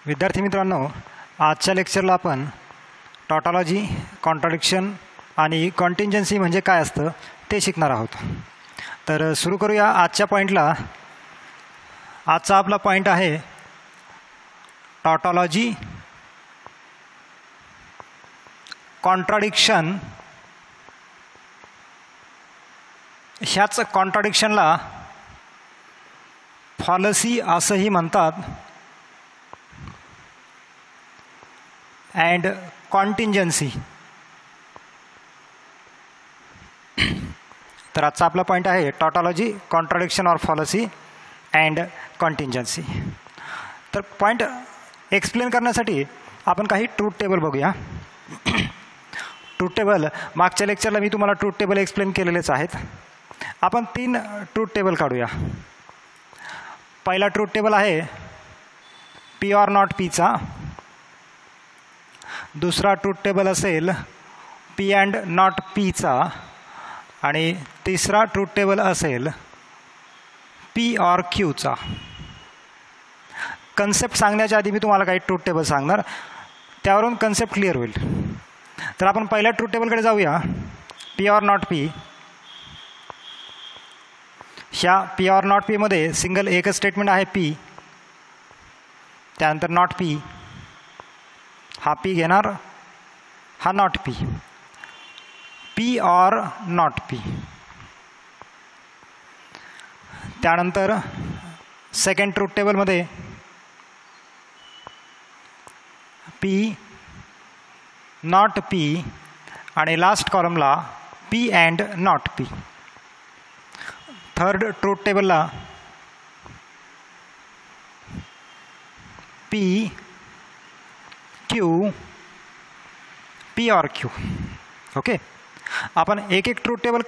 विद्यार्थी मित्रांनो, आजच्या लेक्चरला आपण टॉटॉलॉजी, कॉन्ट्राडिक्शन आणि कॉन्टिंजन्सी म्हणजे काय असतं ते शिकणार आहोत. तर सुरू करूया आजच्या पॉईंटला. आजचा आपला पॉईंट आहे टॉटॉलॉजी, कॉन्ट्राडिक्शन. ह्याच कॉन्ट्राडिक्शनला फॉलसी असंही म्हणतात अँड कॉन्टिंजन्सी. तर आजचा आपला पॉईंट आहे टॉटॉलॉजी, कॉन्ट्राडिक्शन ऑर फॉलसी अँड कॉन्टिंजन्सी. तर पॉईंट एक्सप्लेन करण्यासाठी आपण काही ट्रूथ टेबल बघूया. ट्रूथ टेबल मागच्या लेक्चरला मी तुम्हाला ट्रूथ टेबल एक्सप्लेन केलेलेच आहेत. आपण 3 ट्रूथ टेबल काढूया. पहिला ट्रूथ टेबल आहे पी ऑर नॉट पीचा. दुसरा ट्रूथ टेबल असेल पी अँड नॉट पीचा. आणि तिसरा ट्रूथ टेबल असेल पी ऑर क्यूचा. कन्सेप्ट सांगण्याच्या आधी मी तुम्हाला काही ट्रूथ टेबल सांगणार, त्यावरून कन्सेप्ट क्लिअर होईल. तर आपण पहिल्या ट्रूथ टेबलकडे जाऊया. P or not P. ह्या पी ऑर नॉट पीमध्ये सिंगल एकच स्टेटमेंट आहे पी. त्यानंतर नॉट पी. हा पी घेणार, हा not P. P or not P. त्यानंतर सेकंड ट्रूथ टेबलमध्ये पी, नॉट पी आणि लास्ट कॉलमला P and not P. Third truth टेबलला P, Q, P or Q. Okay, आपण एक एक ट्रूथ टेबल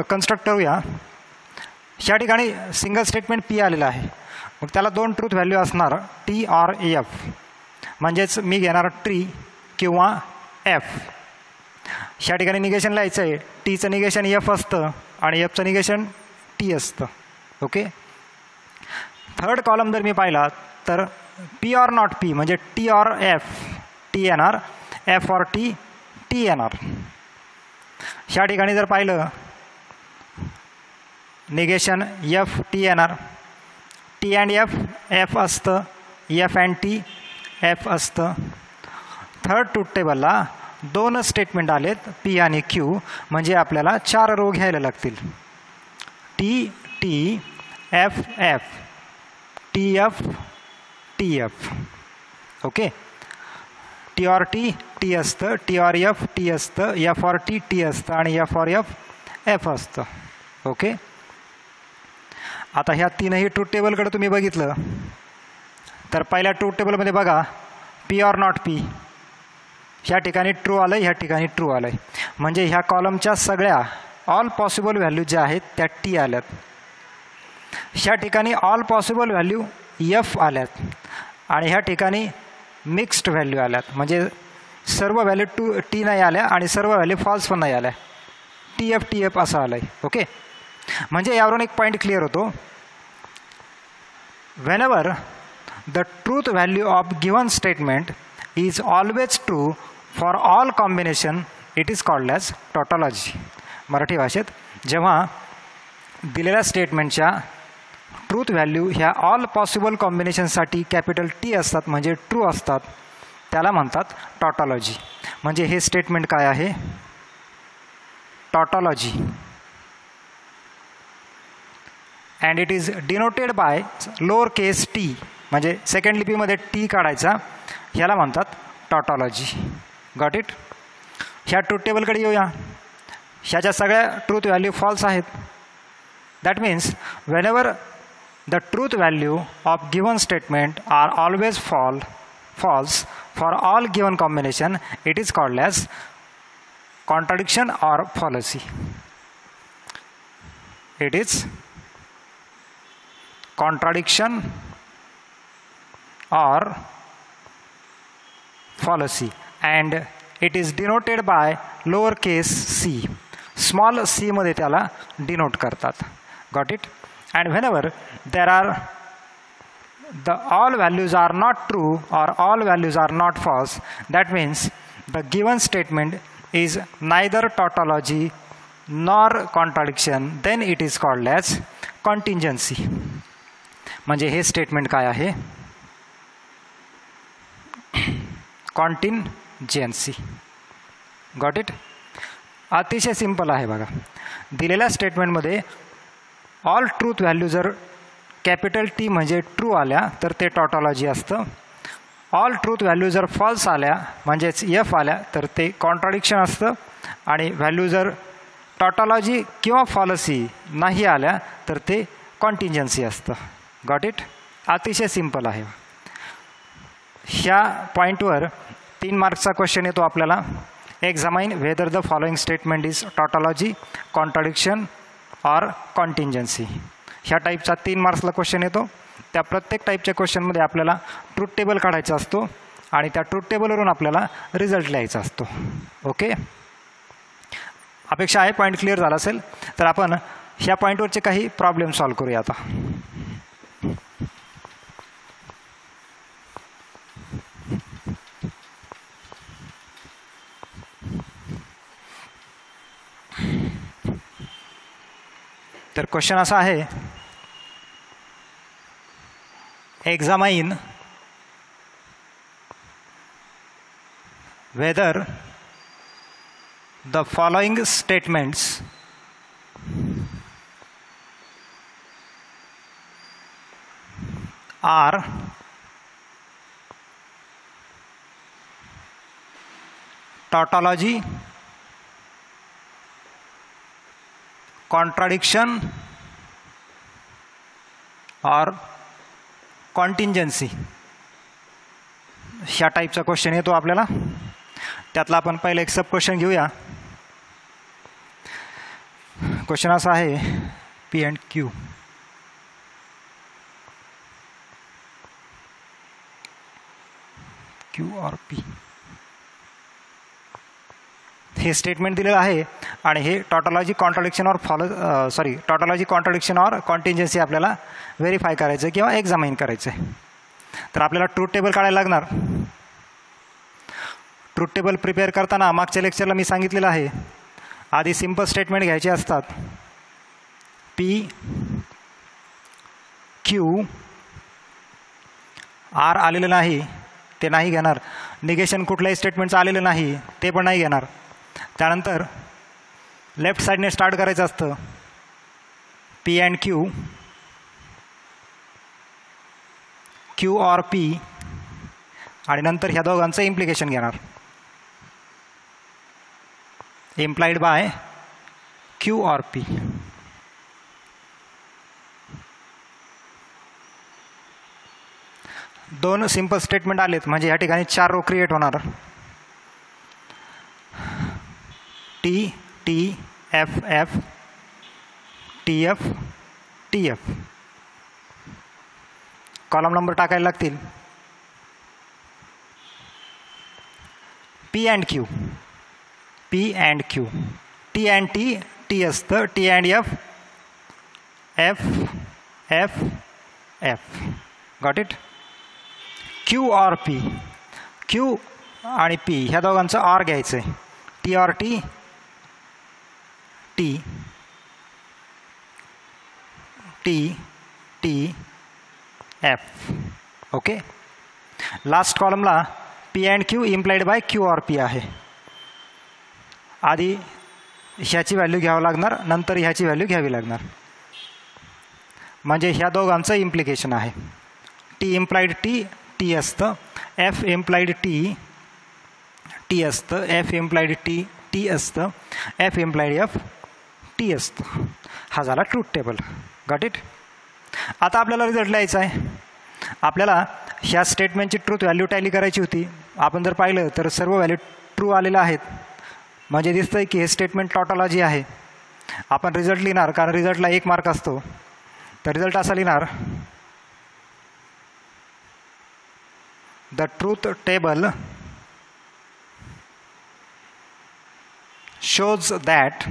कन्स्ट्रक्ट करूया. ह्या ठिकाणी सिंगल स्टेटमेंट पी आलेला आहे, मग त्याला 2 ट्रूथ व्हॅल्यू असणार टी ऑर एफ. म्हणजेच मी घेणार ट्री किंवा एफ. ह्या ठिकाणी निगेशन लिहायचं आहे. टीचं निगेशन एफ असतं आणि एफचं निगेशन टी असतं. ओके, थर्ड कॉलम जर मी पाहिला तर पी ऑर नॉट पी म्हणजे टी ऑर एफ टी येणार, एफ ऑर टी टी येणार. ह्या ठिकाणी जर पाहिलं निगेशन एफ टी येणार. टी अँड एफ एफ असतं, एफ अँड टी एफ असतं. थर्ड ट्रूथ टेबलला 2 स्टेटमेंट आलेत पी आणि क्यू, म्हणजे आपल्याला 4 रो घ्यायला लागतील. T T F F T F T F. Okay, T or T T असतं, टी ऑर एफ टी असतं, एफ ऑर टी टी असतं आणि एफ ऑर एफ एफ असतं. ओके, आता ह्या 3ही ट्रूथ टेबलकडे तुम्ही बघितलं तर पहिल्या ट्रूथ टेबलमध्ये बघा पी ऑर नॉट पी. ह्या ठिकाणी ट्रू आलं, ह्या ठिकाणी ट्रू आलं. म्हणजे ह्या कॉलमच्या सगळ्या ऑल पॉसिबल व्हॅल्यू ज्या आहेत त्या टी आल्यात. ह्या ठिकाणी ऑल पॉसिबल व्हॅल्यू एफ आल्यात आणि ह्या ठिकाणी मिक्स्ड व्हॅल्यू आल्यात. म्हणजे सर्व व्हॅल्यू टी नाही आल्या आणि सर्व व्हॅल्यू फॉल्स पण नाही आल्या. टी एफ असं आलं आहे. ओके, म्हणजे यावरून एक पॉईंट क्लिअर होतो. Whenever the truth value of given statement is always true for all combination it is called as tautology. Marathi भाषेत जेव्हा दिलेल्या स्टेटमेंटच्या ट्रूथ व्हॅल्यू ह्या ऑल पॉसिबल कॉम्बिनेशनसाठी कॅपिटल टी असतात म्हणजे ट्रू असतात, त्याला म्हणतात टॉटॉलॉजी. म्हणजे हे स्टेटमेंट काय आहे? Tautology. And it is denoted by lower case T. म्हणजे सेकंड लिपीमध्ये टी काढायचा, ह्याला म्हणतात टॉटॉलॉजी. Got it? ह्या ट्रूथ टेबलकडे येऊया. ह्याच्या सगळ्या ट्रूथ व्हॅल्यू फॉल्स आहेत. That means whenever the truth value of given statement are always false for all given combination it is called as contradiction or fallacy. It is contradiction or fallacy and it is denoted by lower case c. Small c मध्ये त्याला denote करतात. Got it? And whenever there are the all values are not true or all values are not false, that means the given statement is neither tautology nor contradiction, then it is called as contingency. म्हणजे हे statement काय आहे? Contingency. Got it? अतिशय simple आहे बघा. दिलेल्या स्टेटमेंटमध्ये all truth value जर कॅपिटल टी म्हणजे ट्रू आल्या तर ते टॉटॉलॉजी असतं. ऑल ट्रूथ व्हॅल्यू जर फॉल्स आल्या म्हणजेच एफ आल्या तर ते कॉन्ट्राडिक्शन असतं. आणि व्हॅल्यू जर टॉटॉलॉजी किंवा फॉलसी नाही आल्या तर ते कॉन्टिंजन्सी असतं. Got it? अतिशय सिंपल आहे. ह्या पॉईंटवर 3 मार्क्सचा क्वेश्चन येतो आपल्याला. Examine whether the following statement is tautology, contradiction or contingency. ह्या टाईपचा 3 मार्क्सला क्वेश्चन येतो. त्या प्रत्येक टाईपच्या क्वेश्चनमध्ये आपल्याला ट्रूथ टेबल काढायचा असतो आणि त्या ट्रूथ टेबलवरून आपल्याला रिझल्ट लिहायचा असतो. ओके, अपेक्षा आहे पॉईंट क्लिअर झाला असेल. तर आपण ह्या पॉईंटवरचे काही प्रॉब्लेम सॉल्व करूया आता. तर क्वेश्चन असा आहे, examine whether the following statements are tautology, contradiction or contingency. ह्या टाईपचा क्वेश्चन येतो आपल्याला. त्यातला आपण पहिले एक सब क्वेश्चन घेऊया. क्वेश्चन असा आहे, पी अँड क्यू. क्यू और पी हे स्टेटमेंट दिलेलं आहे आणि हे टॉटॉलॉजी, कॉन्ट्राडिक्शन और टॉटॉलॉजी, कॉन्ट्राडिक्शन और कॉन्टिंजन्सी आपल्याला व्हेरीफाय करायचं किंवा एक्झामाइन करायचं आहे. तर आपल्याला ट्रूथ टेबल काढायला लागणार. ट्रूथ टेबल प्रिपेअर करताना मागच्या लेक्चरला मी सांगितलेलं आहे, आधी सिंपल स्टेटमेंट घ्यायचे असतात. पी क्यू आर आलेलं नाही ते नाही घेणार. निगेशन कुठल्याही स्टेटमेंटचं आलेलं नाही ते पण नाही घेणार. त्यानंतर लेफ्ट साईडने स्टार्ट करायचं असतं. P and Q, Q or P, आणि नंतर ह्या दोघांचं इम्प्लिकेशन घेणार. Implied by Q or P. दोन सिंपल स्टेटमेंट आलेत म्हणजे या ठिकाणी 4 रो क्रिएट होणार. T T F F T F T F. Column number टाकायला लागतील. P and Q, P and Q, T and T, T असतं. T and F, F F F. Got it? Q or P, Q आणि P ह्या दोघांचं or घ्यायचं आहे. T or T, T T T F. Okay, last कॉलमला P and Q implied by Q or P आहे. आधी ह्याची value घ्यावं लागणार, नंतर ह्याची व्हॅल्यू घ्यावी लागणार. म्हणजे ह्या दोघांचं इम्प्लिकेशन आहे. टी इम्प्लाइड टी, टी असतं. एफ इम्प्लाइड टी, टी असतं. एफ इम्प्लाइड टी, टी असतं. एफ इम्प्लाइड एफ, टी असतं. हा झाला ट्रूथ टेबल. Got it? आता आपल्याला रिझल्ट लिहायचा आहे. आपल्याला ह्या स्टेटमेंटची ट्रूथ व्हॅल्यू टॅली करायची होती. आपण जर पाहिलं तर सर्व व्हॅल्यू ट्रू आलेल्या आहेत. म्हणजे दिसतंय की हे स्टेटमेंट टॉटॉलॉजी आहे. आपण रिझल्ट लिहिणार, कारण रिझल्टला 1 मार्क असतो. तर रिझल्ट असा लिहिणार, the truth table shows that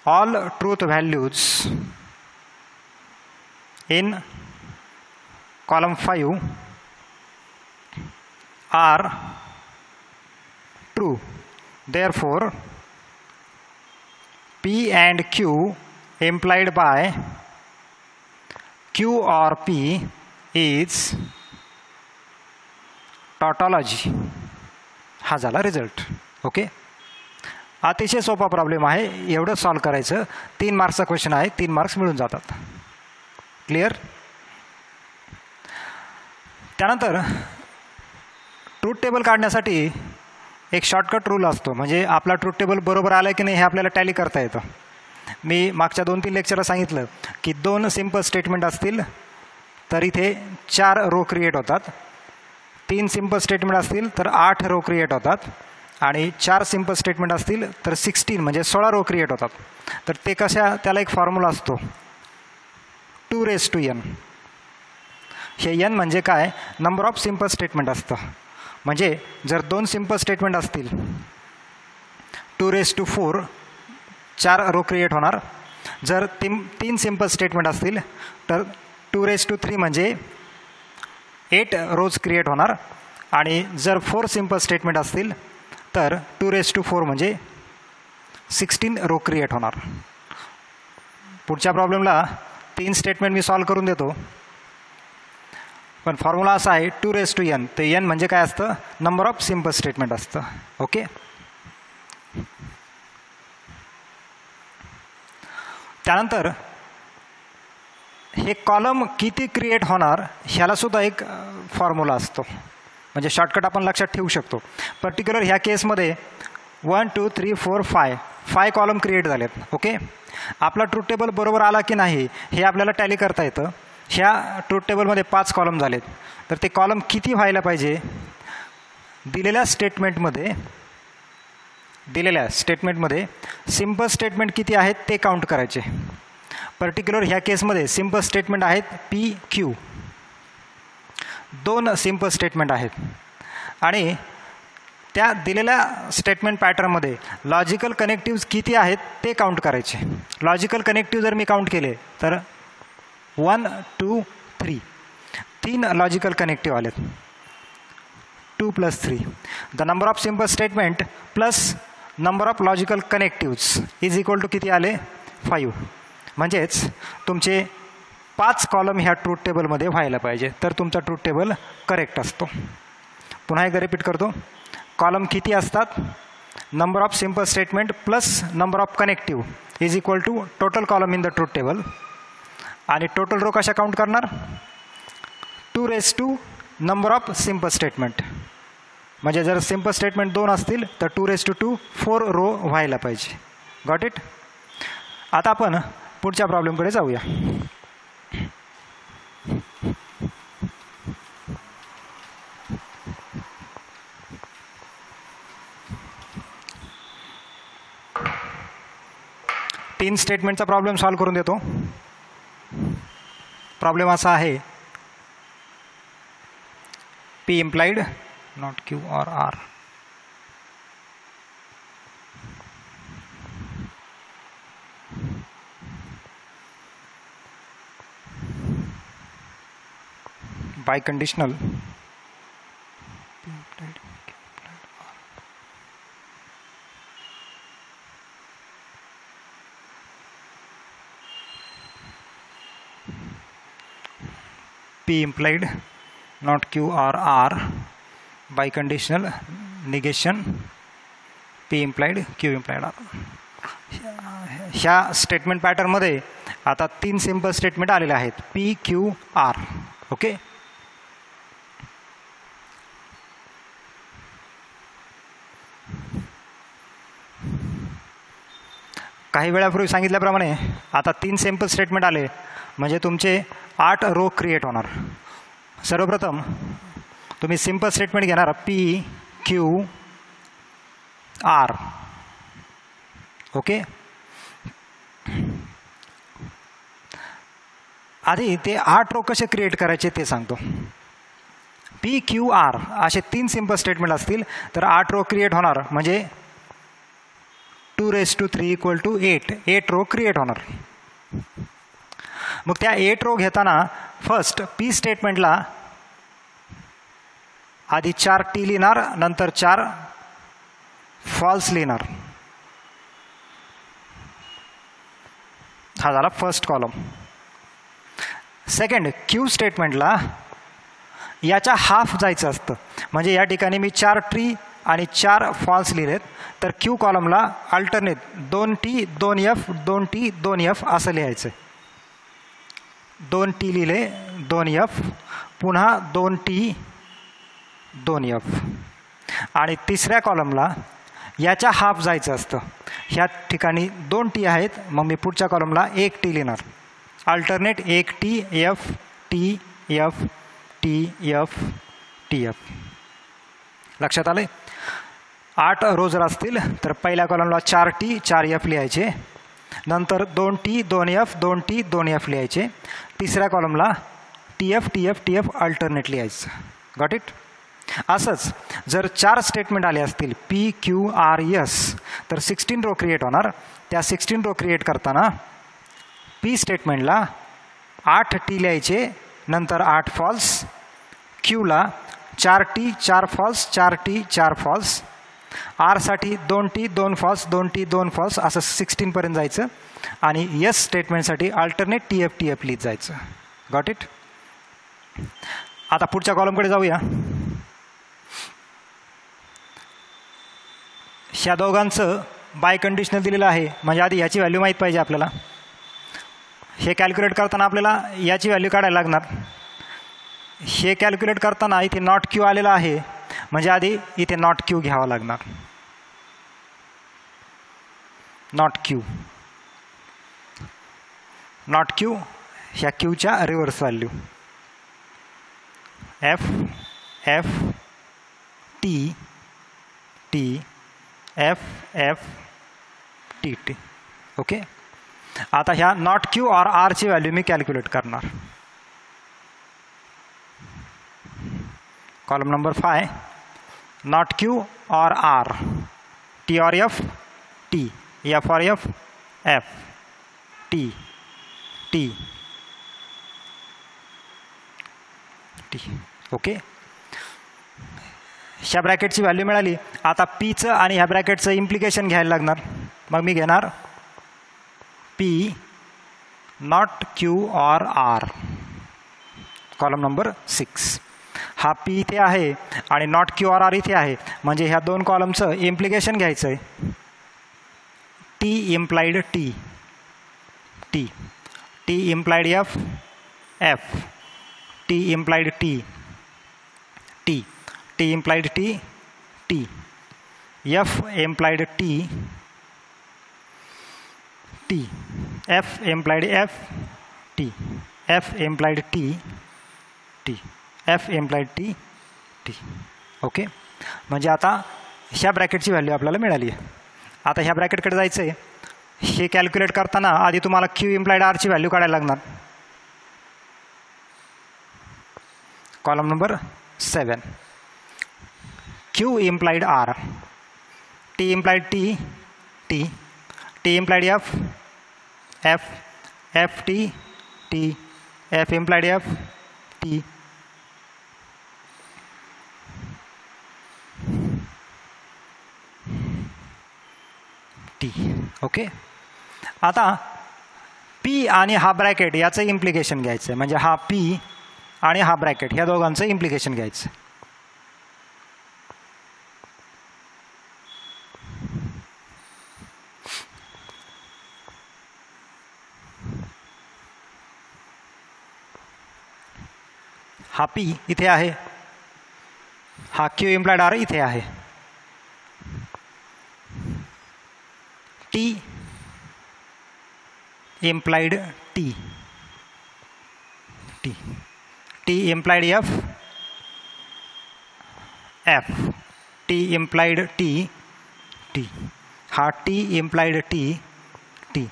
all truth values in column 5 are true. Therefore, P and Q implied by Q or P is tautology. हा झाला रिझल्ट. ओके, अतिशय सोपा प्रॉब्लेम आहे, एवढं सॉल्व करायचं. 3 मार्क्सचा क्वेश्चन आहे, 3 मार्क्स मिळून जातात. क्लिअर. त्यानंतर ट्रूथ टेबल काढण्यासाठी एक शॉर्टकट रूल असतो, म्हणजे आपला ट्रूथ टेबल बरोबर आलं की नाही हे आपल्याला टॅली करता येतं. मी मागच्या 2-3 लेक्चरला सांगितलं की 2 सिम्पल स्टेटमेंट असतील तर इथे 4 रो क्रिएट होतात, 3 सिम्पल स्टेटमेंट असतील तर 8 रो क्रिएट होतात, आणि 4 सिम्पल स्टेटमेंट असतील तर 16 म्हणजे 16 रो क्रिएट होतात. तर ते कशा, त्याला एक फॉर्म्युला असतो 2n. हे n म्हणजे काय, नंबर ऑफ सिम्पल स्टेटमेंट असतं. म्हणजे जर 2 सिम्पल स्टेटमेंट असतील 2^4 4 रो क्रिएट होणार. जर 3 सिम्पल स्टेटमेंट असतील तर 2^3 म्हणजे 8 रोज क्रिएट होणार. आणि जर 4 सिम्पल स्टेटमेंट असतील तर 2^4 म्हणजे 16 रो क्रिएट होणार. पुढच्या प्रॉब्लेमला 3 स्टेटमेंट मी सॉल्व करून देतो, पण फॉर्म्युला असा आहे 2n. तर n म्हणजे काय असतं, नंबर ऑफ सिम्पल स्टेटमेंट असतं. ओके, त्यानंतर हे कॉलम किती क्रिएट होणार ह्याला सुद्धा एक फॉर्म्युला असतो, म्हणजे शॉर्टकट आपण लक्षात ठेवू शकतो. पर्टिक्युलर ह्या केसमध्ये 1 2 3 4 5 कॉलम क्रिएट झालेत. ओके, आपला ट्रूथ टेबल बरोबर आला की नाही हे आपल्याला टॅली करता येतं. ह्या ट्रूथ टेबलमध्ये 5 कॉलम झालेत, तर ते कॉलम किती व्हायला पाहिजे, दिलेल्या स्टेटमेंटमध्ये सिम्पल स्टेटमेंट किती आहेत ते काउंट करायचे. पर्टिक्युलर ह्या केसमध्ये सिम्पल स्टेटमेंट आहेत PQ, 2 सिम्पल स्टेटमेंट आहेत, आणि त्या दिलेल्या स्टेटमेंट पॅटर्नमध्ये लॉजिकल कनेक्टिव्ज किती आहेत ते काउंट करायचे. लॉजिकल कनेक्टिव्ह जर मी काउंट केले तर 1 2 3 लॉजिकल कनेक्टिव्ह आलेत. 2 + 3 the number of simple statement plus number of logical connectives is equal to किती आले, 5. म्हणजेच तुमचे 5 कॉलम ह्या ट्रूथ टेबलमध्ये व्हायला पाहिजे, तर तुमचा ट्रूथ टेबल करेक्ट असतो. पुन्हा एकदा रिपीट करतो, कॉलम किती असतात, number of simple statement plus number of connective is equal to total column in the truth table. आणि टोटल रो कशा काउंट करणार, 2 नंबर ऑफ सिम्पल स्टेटमेंट. म्हणजे जर सिम्पल स्टेटमेंट 2 असतील तर 2 4 रो व्हायला पाहिजे. Got it. आता आपण पुढच्या प्रॉब्लेमकडे जाऊया. तीन स्टेटमेंटचा प्रॉब्लेम सॉल्व करून देतो. प्रॉब्लेम असा आहे, P implied not Q or R. By conditional P implied not Q or R by conditional negation P implied Q implied R. ह्या स्टेटमेंट पॅटर्नमध्ये आता 3 सिम्पल स्टेटमेंट आलेले आहेत P Q R. ओके, काही वेळापूर्वी सांगितल्याप्रमाणे आता 3 सिम्पल स्टेटमेंट आले म्हणजे तुमचे 8 रो क्रिएट होणार. सर्वप्रथम तुम्ही सिम्पल स्टेटमेंट घेणार P Q R. ओके, आधी ते 8 रो कसे क्रिएट करायचे ते सांगतो. P Q R असे 3 सिम्पल स्टेटमेंट असतील तर 8 रो क्रिएट होणार, म्हणजे 2^3 = 8 रो क्रिएट होणार. मग त्या 8 रो घेताना फर्स्ट पी स्टेटमेंटला आधी 4 टी लिहिणार, नंतर 4 फॉल्स लिहिणार. हा झाला फर्स्ट कॉलम. सेकंड क्यू स्टेटमेंटला याच्या हाफ जायचं असतं. म्हणजे या ठिकाणी मी 4 ट्री आणि 4 फॉल्स लिहिलेत, तर क्यू कॉलमला alternate 2 T 2 F 2 T 2 F असं लिहायचं. 2 टी लिहिले 2 एफ, पुन्हा 2 टी 2 एफ. आणि तिसऱ्या कॉलमला याच्या हाफ जायचं असतं. ह्या ठिकाणी 2 टी आहेत, मग मी पुढच्या कॉलमला 1 टी लिहिणार. Alternate 1 T F T F T F T F. लक्षात आलं? 8 रो जर असतील तर पहिल्या कॉलमला 4 टी 4 एफ लिहायचे, नंतर 2 टी 2 एफ 2 टी 2 एफ लिहायचे, तिसऱ्या कॉलमला T F T F T F alternate लिहायचं. Got it? असंच जर 4 स्टेटमेंट आले असतील पी क्यू आर एस तर 16 रो क्रिएट होणार. त्या 16 रो क्रिएट करताना पी स्टेटमेंटला 8 टी लिहायचे, नंतर 8 फॉल्स. क्यूला 4 टी 4 फॉल्स 4 टी 4 फॉल्स. आरसाठी 2 टी 2 फॉल्स 2 टी 2 फॉल्स असं 16पर्यंत जायचं. आणि यस स्टेटमेंटसाठी अल्टरनेट टी एफ लिहित जायचं. Got it? आता पुढच्या कॉलमकडे जाऊया. ह्या दोघांचं बाय कंडिशनल दिलेलं आहे, म्हणजे आधी याची व्हॅल्यू माहीत पाहिजे आपल्याला. हे कॅल्क्युलेट करताना आपल्याला याची व्हॅल्यू काढायला लागणार. हे कॅल्क्युलेट करताना इथे नॉट क्यू आलेला आहे, म्हणजे आधी इथे नॉट क्यू घ्यावा लागणार. नॉट क्यू ह्या क्यूच्या reverse value F F T T F F T T. Okay. आता ह्या नॉट क्यू और आरची व्हॅल्यू मी कॅल्क्युलेट करणार. कॉलम नंबर 5 नॉट क्यू और आर, टी और एफ टी, एफ और F F T T T. Okay. ह्या ब्रॅकेटची व्हॅल्यू मिळाली. आता पीचं आणि ह्या ब्रॅकेटचं इम्प्लिकेशन घ्यायला लागणार. मग मी घेणार पी नॉट क्यू और आर. Column number 6. हा पी इथे आहे आणि नॉट क्यू और आर इथे आहे, म्हणजे ह्या 2 कॉलमचं इम्प्लिकेशन घ्यायचं आहे. T implied T T T implied F F T implied T T T implied T T F implied T T F implied F T F implied T T F implied T T. Okay. म्हणजे आता ह्या ब्रॅकेटची value आपल्याला मिळाली आहे. आता ह्या ब्रॅकेटकडे जायचं आहे. हे कॅल्क्युलेट करताना आधी तुम्हाला क्यू इम्प्लाइड आरची व्हॅल्यू काढायला लागणार. Column number 7 Q implied R, T implied T T T implied F F F T T F implied F T T. Okay. आता पी आणि हा ब्रॅकेट याचं इम्प्लिकेशन घ्यायचं आहे, म्हणजे हा पी आणि हा ब्रॅकेट ह्या दोघांचं इम्प्लिकेशन घ्यायचं. हा पी इथे आहे, हा क्यू इम्प्लाइड आर इथे आहे. T implied T T T implied F F T implied T T हा T implied T T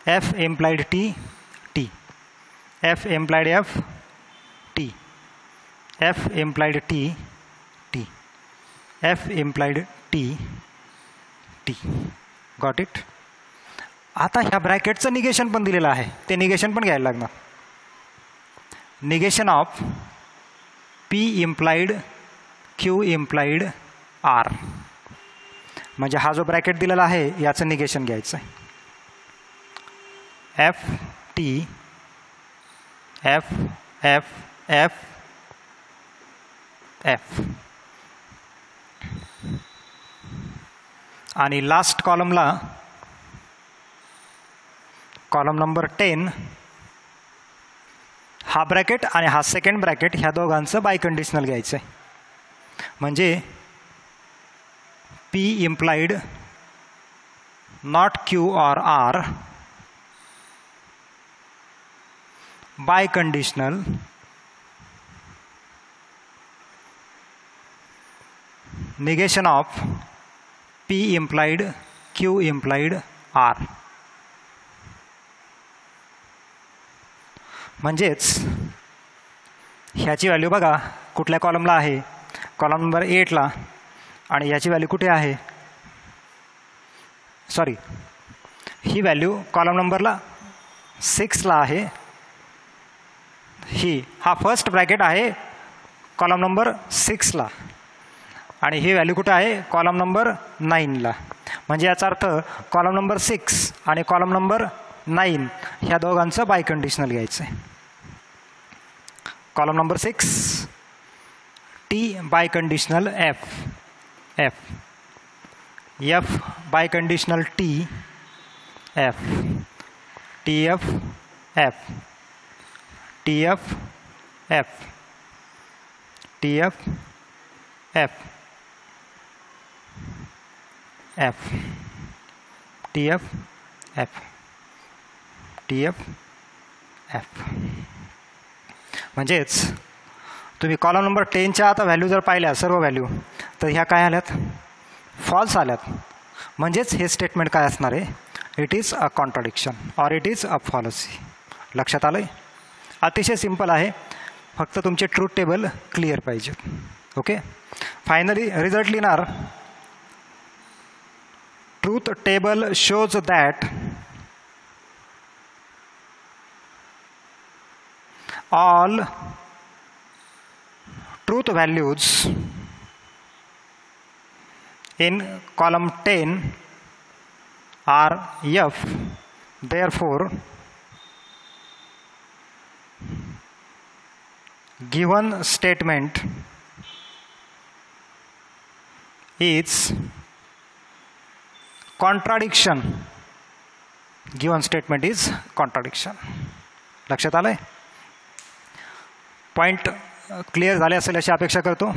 F implied T T F implied F T F implied T T F implied T T. Got it? आता ह्या ब्रॅकेटचं negation पण दिलेलं आहे, ते negation पण घ्यायला लागणार. Negation of P implied Q implied R, म्हणजे हा जो ब्रॅकेट दिलेला आहे याचं निगेशन घ्यायचं आहे. F T F F F F आणि लास्ट कॉलमला कॉलम नंबर 10 हा ब्रॅकेट आणि हा सेकंड ब्रॅकेट ह्या दोघांचं बाय कंडिशनल घ्यायचं आहे. म्हणजे P implied not Q or R biconditional negation of P implied Q implied R. म्हणजेच ह्याची व्हॅल्यू बघा कुठल्या कॉलमला आहे, कॉलम नंबर 8ला, आणि याची व्हॅल्यू कुठे आहे, सॉरी ही व्हॅल्यू कॉलम नंबरला 6ला आहे. हा फर्स्ट ब्रॅकेट आहे कॉलम नंबर 6ला आणि ही व्हॅल्यू कुठे आहे कॉलम नंबर 9ला. म्हणजे याचा अर्थ कॉलम नंबर 6 आणि कॉलम नंबर 9 ह्या दोघांचं बाय कंडिशनल घ्यायचं आहे. Column number 6 T biconditional F F F biconditional T F TF F TF F TF F F TF F TF F. म्हणजेच तुम्ही कॉलम नंबर 10च्या आता value जर पाहिल्या सर्व व्हॅल्यू तर ह्या काय आल्यात, फॉल्स आल्यात. म्हणजेच हे स्टेटमेंट काय असणार आहे, it is a contradiction or it is a fallacy. लक्षात आलं आहे? अतिशय सिंपल आहे, फक्त तुमचे ट्रूथ टेबल क्लिअर पाहिजे. ओके, फायनली रिझल्ट लिहिणार. Truth table shows that all truth values in column 10 are F. Therefore, given statement is contradiction. Given statement is contradiction. लक्षात आलंय? पॉइंट क्लिअर झाले असेल अशी अपेक्षा करतो.